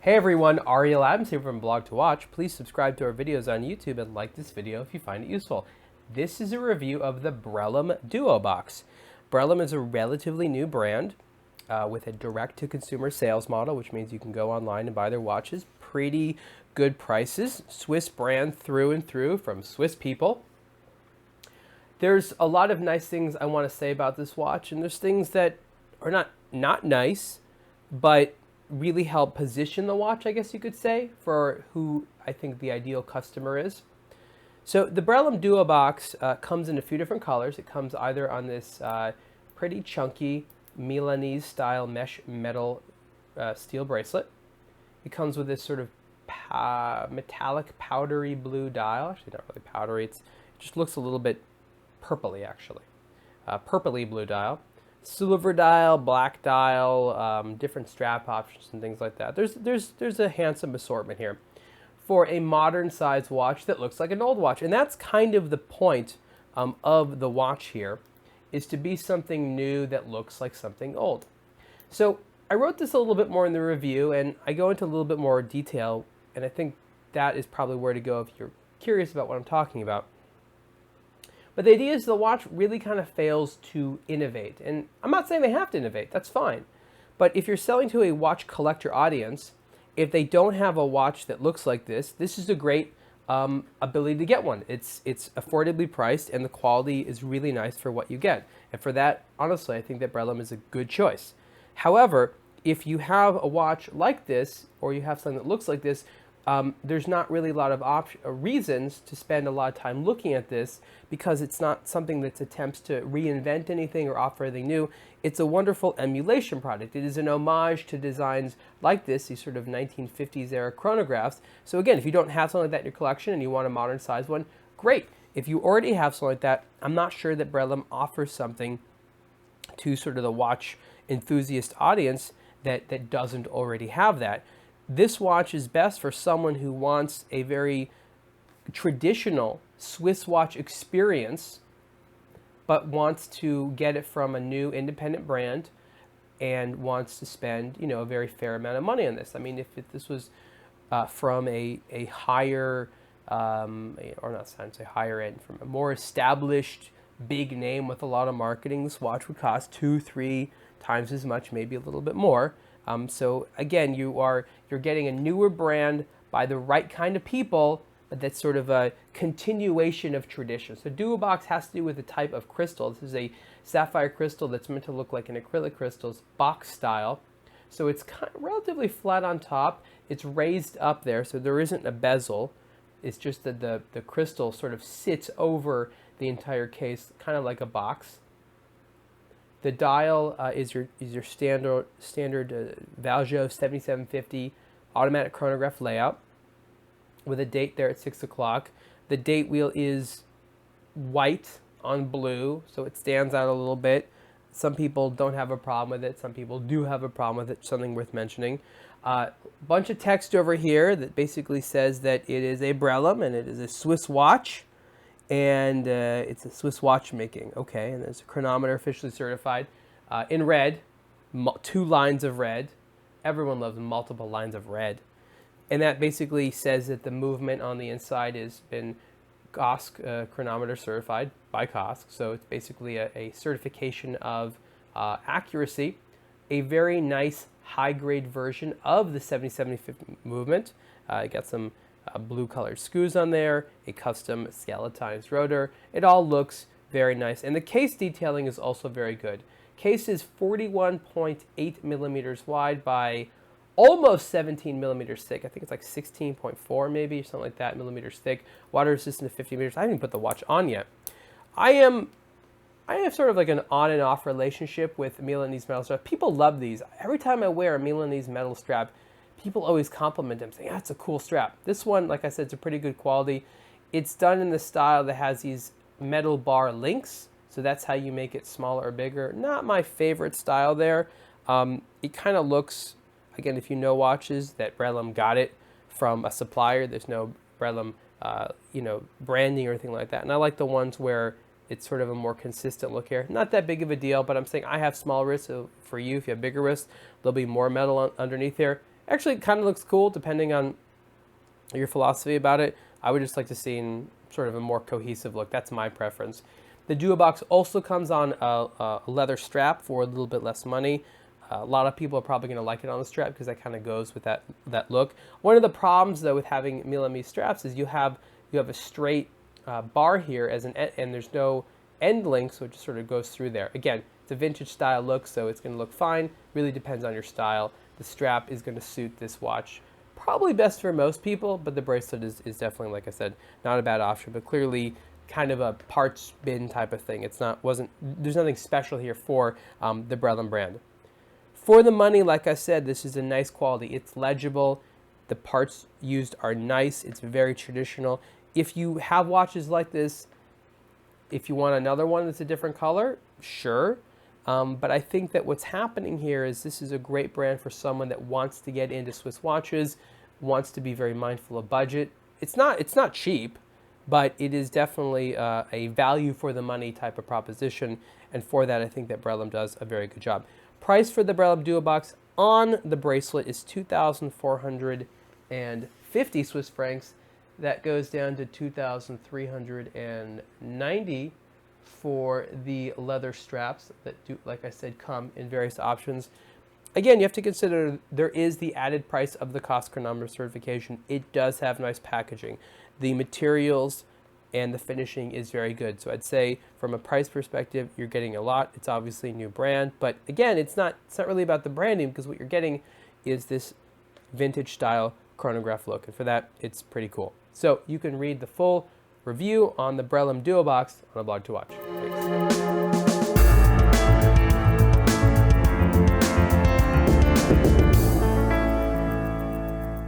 Hey everyone, Ariel Adams here from aBlogtoWatch. Please subscribe to our videos on YouTube and like this video if you find it useful. This is a review of the Brellum Duobox. Brellum is a relatively new brand with a direct-to-consumer sales model, which means you can go online and buy their watches. Pretty good prices. Swiss brand through and through from Swiss people. There's a lot of nice things I want to say about this watch, and there's things that are not nice, but really help position the watch, I guess you could say, for who I think the ideal customer is. So the Brellum Duobox comes in a few different colors. It comes either on this pretty chunky Milanese style mesh metal steel bracelet. It comes with this sort of metallic powdery blue dial. Actually, not really powdery. It just looks a little bit purpley, actually. Purpley blue dial. Silver dial, black dial, different strap options and things like that. There's a handsome assortment here for a modern size watch that looks like an old watch. And that's kind of the point of the watch here, is to be something new that looks like something old. So I wrote this a little bit more in the review, and I go into a little bit more detail, and I think that is probably where to go if you're curious about what I'm talking about. But the idea is the watch really kind of fails to innovate. And I'm not saying they have to innovate, that's fine. But if you're selling to a watch collector audience, if they don't have a watch that looks like this is a great ability to get one. It's affordably priced, and the quality is really nice for what you get. And for that, honestly, I think that Brellum is a good choice. However, if you have a watch like this, or you have something that looks like this, there's not really a lot of reasons to spend a lot of time looking at this, because it's not something that attempts to reinvent anything or offer anything new. It's a wonderful emulation product. It is an homage to designs like this, these sort of 1950s era chronographs. So again, if you don't have something like that in your collection and you want a modern size one, great. If you already have something like that, I'm not sure that Brellum offers something to sort of the watch enthusiast audience that doesn't already have that. This watch is best for someone who wants a very traditional Swiss watch experience, but wants to get it from a new independent brand and wants to spend, a very fair amount of money on this. I mean, if this was from a higher, or not say higher end, from a more established big name with a lot of marketing, this watch would cost 2-3 times as much, maybe a little bit more. So again, you're getting a newer brand by the right kind of people, but that's sort of a continuation of tradition. So Duobox has to do with the type of crystal. This is a sapphire crystal that's meant to look like an acrylic crystal's box style. So it's kind of relatively flat on top. It's raised up there, so there isn't a bezel. It's just that the crystal sort of sits over the entire case, kind of like a box. The dial is your standard Valjo 7750 automatic chronograph layout with a date there at 6 o'clock. The date wheel is white on blue, so it stands out a little bit. Some people don't have a problem with it. Some people do have a problem with it, something worth mentioning. Bunch of text over here that basically says that it is a Brellum and it is a Swiss watch. And it's a Swiss watchmaking. Okay, and there's a chronometer officially certified in red, 2 lines of red. Everyone loves multiple lines of red. And that basically says that the movement on the inside has been COSC chronometer certified by COSC. So it's basically a certification of accuracy. A very nice high-grade version of the 7750 movement. Got some blue colored screws on there, a custom skeletized rotor. It all looks very nice. And the case detailing is also very good. Case is 41.8 millimeters wide by almost 17 millimeters thick. I think it's like 16.4 maybe, something like that, millimeters thick. Water resistant to 50 meters. I haven't even put the watch on yet. I have sort of like an on and off relationship with Milanese metal strap. People love these. Every time I wear a Milanese metal strap, people always compliment them, saying, it's a cool strap. This one, like I said, it's a pretty good quality. It's done in the style that has these metal bar links, so that's how you make it smaller or bigger. Not my favorite style there. It kind of looks, again, if you know watches, that Brellum got it from a supplier. There's no Brellum, branding or anything like that. And I like the ones where it's sort of a more consistent look here. Not that big of a deal, but I'm saying I have small wrists, so for you, if you have bigger wrists, there'll be more metal underneath here. Actually, it kind of looks cool depending on your philosophy about it. I would just like to see in sort of a more cohesive look. That's my preference. The Duobox also comes on a leather strap for a little bit less money. A lot of people are probably going to like it on the strap because that kind of goes with that look. One of the problems though with having Milami straps is you have a straight bar here and there's no end link, so it just sort of goes through there. Again, it's a vintage style look, so it's going to look fine. Really depends on your style. The strap is going to suit this watch probably best for most people, but the bracelet is definitely, like I said, not a bad option, but clearly kind of a parts bin type of thing. There's nothing special here for the Brellum brand. For the money, like I said, this is a nice quality. It's legible. The parts used are nice. It's very traditional. If you have watches like this, if you want another one that's a different color, sure. But I think that what's happening here is this is a great brand for someone that wants to get into Swiss watches, wants to be very mindful of budget. It's not cheap, but it is definitely a value for the money type of proposition. And for that, I think that Brellum does a very good job. Price for the Brellum Duobox on the bracelet is 2,450 Swiss francs. That goes down to 2,390 for the leather straps that do, like I said, come in various options. Again, you have to consider there is the added price of the cost chronometer certification. It does have nice packaging. The materials and the finishing is very good. So I'd say from a price perspective, you're getting a lot. It's obviously a new brand, but again, it's not really about the branding, because what you're getting is this vintage style chronograph look. And for that, it's pretty cool. So you can read the full review on the Brellum Duobox on aBlogtoWatch.